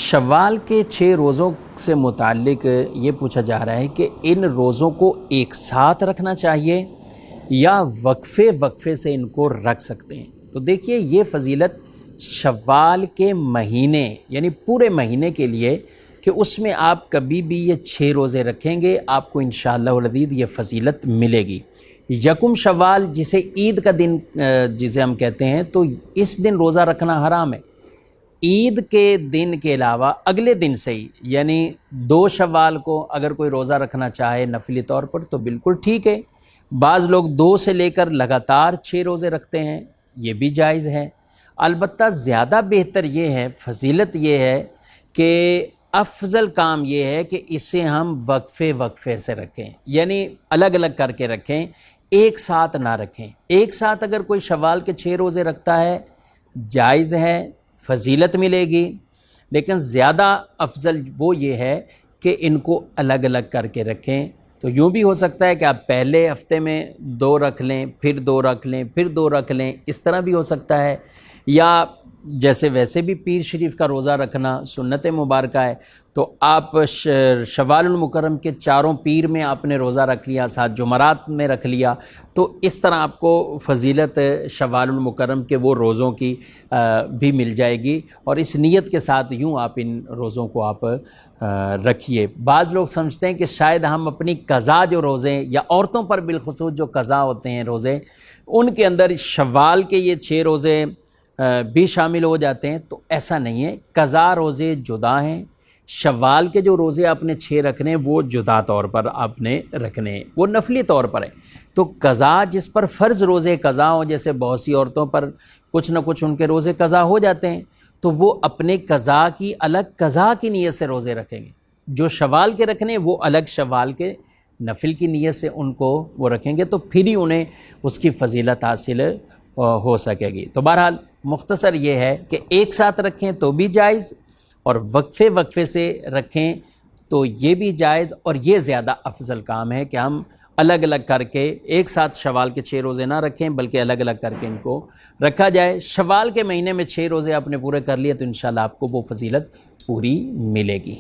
شوال کے 6 روزوں سے متعلق یہ پوچھا جا رہا ہے کہ ان روزوں کو ایک ساتھ رکھنا چاہیے یا وقفے وقفے سے ان کو رکھ سکتے ہیں۔ تو دیکھیے یہ فضیلت شوال کے مہینے یعنی پورے مہینے کے لیے کہ اس میں آپ کبھی بھی یہ 6 روزے رکھیں گے آپ کو انشاءاللہ العزیز یہ فضیلت ملے گی۔ یکم شوال جسے عید کا دن جسے ہم کہتے ہیں تو اس دن روزہ رکھنا حرام ہے۔ عید کے دن کے علاوہ اگلے دن سے ہی یعنی 2 شوال کو اگر کوئی روزہ رکھنا چاہے نفلی طور پر تو بالکل ٹھیک ہے۔ بعض لوگ 2 سے لے کر لگاتار 6 روزے رکھتے ہیں، یہ بھی جائز ہے۔ البتہ زیادہ بہتر یہ ہے، فضیلت یہ ہے کہ افضل کام یہ ہے کہ اسے ہم وقفے وقفے سے رکھیں، یعنی الگ الگ کر کے رکھیں، ایک ساتھ نہ رکھیں۔ ایک ساتھ اگر کوئی شوال کے 6 روزے رکھتا ہے جائز ہے، فضیلت ملے گی، لیکن زیادہ افضل وہ یہ ہے کہ ان کو الگ الگ کر کے رکھیں۔ تو یوں بھی ہو سکتا ہے کہ آپ پہلے ہفتے میں 2 رکھ لیں، پھر 2 رکھ لیں، پھر 2 رکھ لیں، اس طرح بھی ہو سکتا ہے۔ یا جیسے ویسے بھی پیر شریف کا روزہ رکھنا سنت مبارکہ ہے تو آپ شوال المکرم کے 4 پیر میں آپ نے روزہ رکھ لیا، 7 جمعرات میں رکھ لیا، تو اس طرح آپ کو فضیلت شوال المکرم کے وہ روزوں کی بھی مل جائے گی، اور اس نیت کے ساتھ یوں آپ ان روزوں کو آپ رکھیے۔ بعض لوگ سمجھتے ہیں کہ شاید ہم اپنی قضا جو روزے یا عورتوں پر بالخصوص جو قضا ہوتے ہیں روزے ان کے اندر شوال کے یہ 6 روزے بھی شامل ہو جاتے ہیں، تو ایسا نہیں ہے۔ قضا روزے جدا ہیں، شوال کے جو روزے آپ نے 6 رکھنے ہیں وہ جدا طور پر آپ نے رکھنے ہیں، وہ نفلی طور پر ہے۔ تو قضا جس پر فرض روزے قضا ہوں، جیسے بہت سی عورتوں پر کچھ نہ کچھ ان کے روزے قضا ہو جاتے ہیں، تو وہ اپنے قضا کی الگ قضا کی نیت سے روزے رکھیں گے۔ جو شوال کے رکھنے ہیں وہ الگ شوال کے نفل کی نیت سے ان کو وہ رکھیں گے، تو پھر ہی انہیں اس کی فضیلت حاصل ہو سکے گی۔ تو بہرحال مختصر یہ ہے کہ ایک ساتھ رکھیں تو بھی جائز، اور وقفے وقفے سے رکھیں تو یہ بھی جائز، اور یہ زیادہ افضل کام ہے کہ ہم الگ الگ کر کے ایک ساتھ شوال کے 6 روزے نہ رکھیں بلکہ الگ الگ کر کے ان کو رکھا جائے۔ شوال کے مہینے میں 6 روزے آپ نے پورے کر لیے تو انشاءاللہ آپ کو وہ فضیلت پوری ملے گی۔